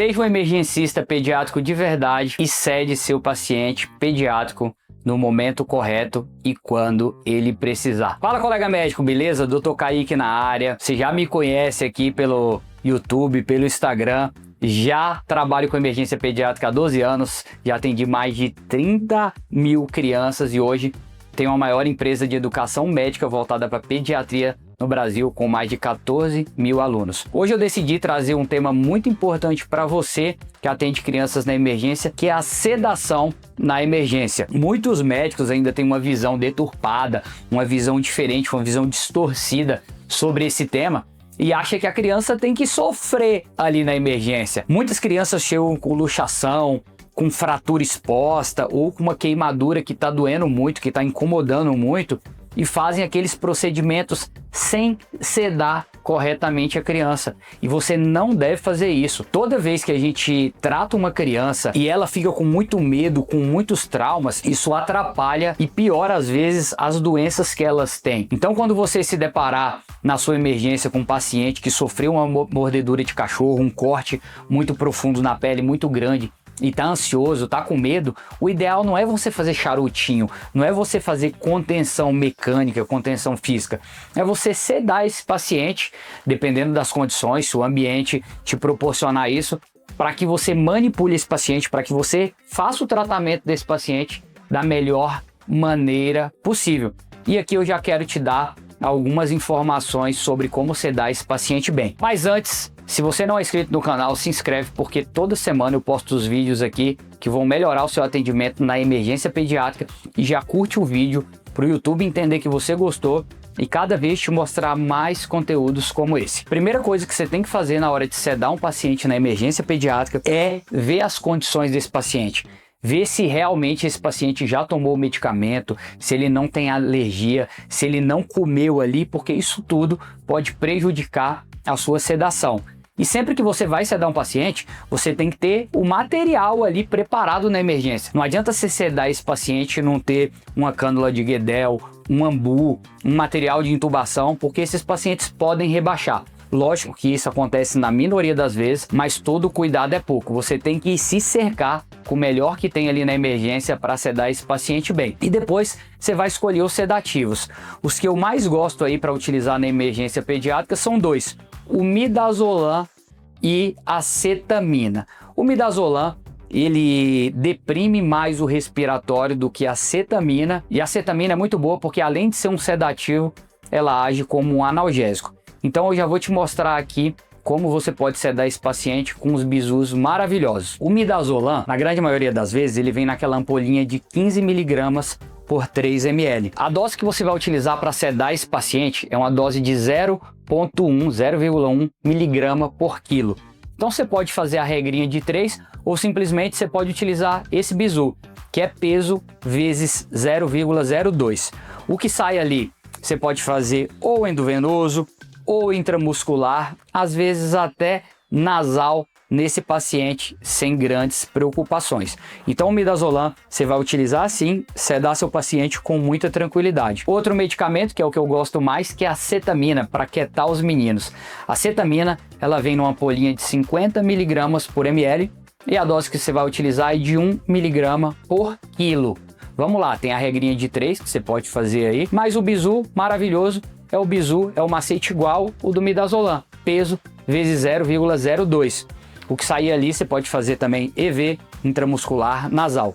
Seja um emergencista pediátrico de verdade e cede seu paciente pediátrico no momento correto e quando ele precisar. Fala, colega médico, beleza? Dr. Kaique na área. Você já me conhece aqui pelo YouTube, pelo Instagram. Já trabalho com emergência pediátrica há 12 anos, já atendi mais de 30 mil crianças e hoje tenho a maior empresa de educação médica voltada para pediatria no Brasil, com mais de 14 mil alunos. Hoje eu decidi trazer um tema muito importante para você que atende crianças na emergência, que é a sedação na emergência. Muitos médicos ainda têm uma visão deturpada, uma visão diferente, uma visão distorcida sobre esse tema e acha que a criança tem que sofrer ali na emergência. Muitas crianças chegam com luxação, com fratura exposta ou com uma queimadura que está doendo muito, que está incomodando muito, e fazem aqueles procedimentos sem sedar corretamente a criança. E você não deve fazer isso. Toda vez que a gente trata uma criança e ela fica com muito medo, com muitos traumas, isso atrapalha e piora às vezes as doenças que elas têm. Então, quando você se deparar na sua emergência com um paciente que sofreu uma mordedura de cachorro, um corte muito profundo na pele, muito grande, e tá ansioso, tá com medo, o ideal não é você fazer charutinho, não é você fazer contenção mecânica, contenção física, é você sedar esse paciente, dependendo das condições, se o ambiente te proporcionar isso, para que você manipule esse paciente, para que você faça o tratamento desse paciente da melhor maneira possível. E aqui eu já quero te dar algumas informações sobre como sedar esse paciente bem. Mas antes, se você não é inscrito no canal, se inscreve, porque toda semana eu posto os vídeos aqui que vão melhorar o seu atendimento na emergência pediátrica, e já curte o vídeo para o YouTube entender que você gostou e cada vez te mostrar mais conteúdos como esse. Primeira coisa que você tem que fazer na hora de sedar um paciente na emergência pediátrica é ver as condições desse paciente. Ver se realmente esse paciente já tomou o medicamento, se ele não tem alergia, se ele não comeu ali, porque isso tudo pode prejudicar a sua sedação. E sempre que você vai sedar um paciente, você tem que ter o material ali preparado na emergência. Não adianta você sedar esse paciente e não ter uma cânula de Guedel, um ambu, um material de intubação, porque esses pacientes podem rebaixar. Lógico que isso acontece na minoria das vezes, mas todo cuidado é pouco. Você tem que se cercar com o melhor que tem ali na emergência para sedar esse paciente bem. E depois você vai escolher os sedativos. Os que eu mais gosto aí para utilizar na emergência pediátrica são dois: o midazolam e a cetamina. O midazolam, ele deprime mais o respiratório do que a cetamina, e a cetamina é muito boa porque, além de ser um sedativo, ela age como um analgésico. Então eu já vou te mostrar aqui como você pode sedar esse paciente com os bisus maravilhosos. O midazolam, na grande maioria das vezes, ele vem naquela ampolinha de 15 mg por 3 ml. A dose que você vai utilizar para sedar esse paciente é uma dose de 0,1 mg por quilo. Então você pode fazer a regrinha de 3 ou simplesmente você pode utilizar esse bisu, que é peso vezes 0,02. O que sai ali, você pode fazer ou endovenoso, ou intramuscular, às vezes até nasal, nesse paciente sem grandes preocupações. Então o midazolam você vai utilizar assim, sedar seu paciente com muita tranquilidade. Outro medicamento, que é o que eu gosto mais, que é a cetamina, para quietar os meninos. A cetamina, ela vem numa ampolinha de 50 mg por ml, e a dose que você vai utilizar é de 1 mg por quilo. Vamos lá, tem a regrinha de 3 que você pode fazer aí, mas o bisu maravilhoso é o bisu, é o macete igual o do midazolam, peso vezes 0,02. O que sair ali você pode fazer também EV, intramuscular, nasal.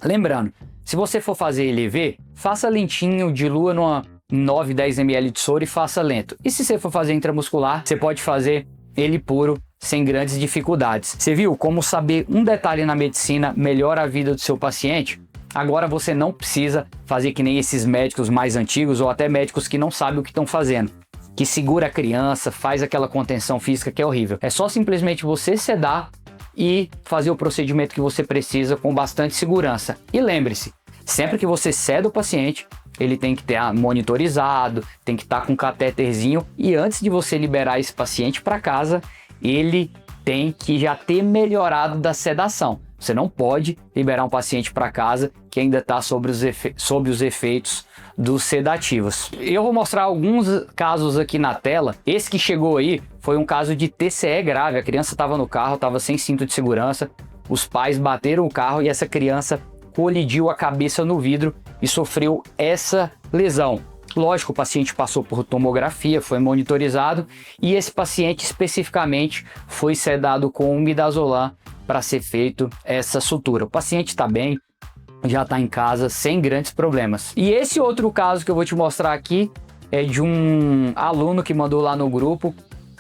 Lembrando, se você for fazer LV, faça lentinho, dilua numa 9, 10 ml de soro e faça lento. E se você for fazer intramuscular, você pode fazer ele puro, sem grandes dificuldades. Você viu como saber um detalhe na medicina melhora a vida do seu paciente? Agora você não precisa fazer que nem esses médicos mais antigos ou até médicos que não sabem o que estão fazendo, que segura a criança, faz aquela contenção física que é horrível. É só simplesmente você sedar e fazer o procedimento que você precisa com bastante segurança. E lembre-se, sempre que você seda o paciente, ele tem que ter monitorizado, tem que estar com um catéterzinho, e antes de você liberar esse paciente para casa, ele tem que já ter melhorado da sedação. Você não pode liberar um paciente para casa que ainda está sob os efeitos dos sedativos. Eu vou mostrar alguns casos aqui na tela. Esse que chegou aí foi um caso de TCE grave. A criança estava no carro, estava sem cinto de segurança. Os pais bateram o carro e essa criança colidiu a cabeça no vidro e sofreu essa lesão. Lógico, o paciente passou por tomografia, foi monitorizado e esse paciente especificamente foi sedado com midazolam para ser feito essa sutura. O paciente está bem, já está em casa sem grandes problemas. E esse outro caso que eu vou te mostrar aqui é de um aluno que mandou lá no grupo.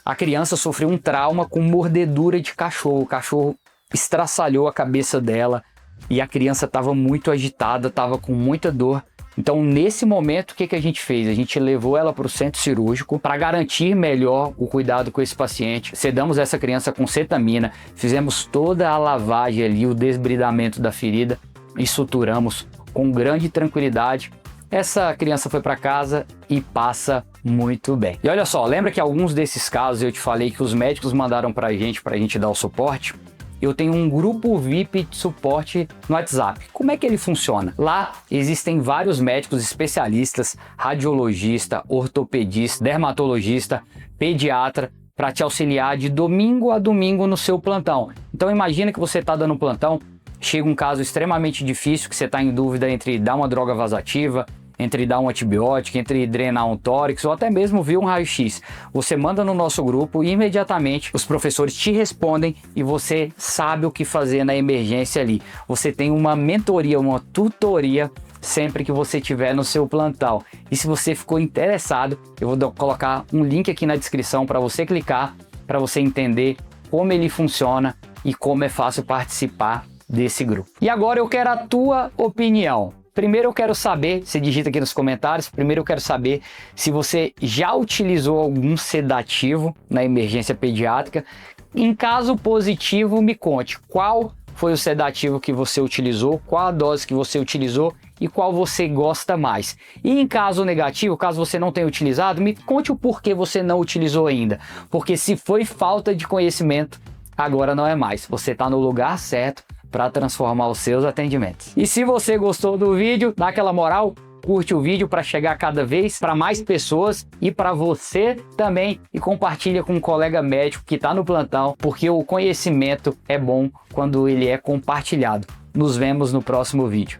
A criança sofreu um trauma com mordedura de cachorro. O cachorro estraçalhou a cabeça dela e a criança estava muito agitada, estava com muita dor. Então, nesse momento, o que a gente fez? A gente levou ela para o centro cirúrgico para garantir melhor o cuidado com esse paciente. Sedamos essa criança com cetamina, fizemos toda a lavagem ali, o desbridamento da ferida e suturamos com grande tranquilidade. Essa criança foi para casa e passa muito bem. E olha só, lembra que alguns desses casos eu te falei que os médicos mandaram para a gente dar o suporte? Eu tenho um grupo VIP de suporte no WhatsApp. Como é que ele funciona? Lá existem vários médicos especialistas, radiologista, ortopedista, dermatologista, pediatra, para te auxiliar de domingo a domingo no seu plantão. Então imagina que você está dando plantão, chega um caso extremamente difícil, que você está em dúvida entre dar uma droga vasativa, entre dar um antibiótico, entre drenar um tórax ou até mesmo ver um raio-x. Você manda no nosso grupo e imediatamente os professores te respondem e você sabe o que fazer na emergência ali. Você tem uma mentoria, uma tutoria sempre que você estiver no seu plantão. E se você ficou interessado, eu vou colocar um link aqui na descrição para você clicar, para você entender como ele funciona e como é fácil participar desse grupo. E agora eu quero a tua opinião. Primeiro eu quero saber, você digita aqui nos comentários, primeiro eu quero saber se você já utilizou algum sedativo na emergência pediátrica. Em caso positivo, me conte qual foi o sedativo que você utilizou, qual a dose que você utilizou e qual você gosta mais. E em caso negativo, caso você não tenha utilizado, me conte o porquê você não utilizou ainda. Porque se foi falta de conhecimento, agora não é mais. Você está no lugar certo para transformar os seus atendimentos. E se você gostou do vídeo, dá aquela moral, curte o vídeo para chegar cada vez para mais pessoas e para você também, e compartilha com um colega médico que está no plantão, porque o conhecimento é bom quando ele é compartilhado. Nos vemos no próximo vídeo.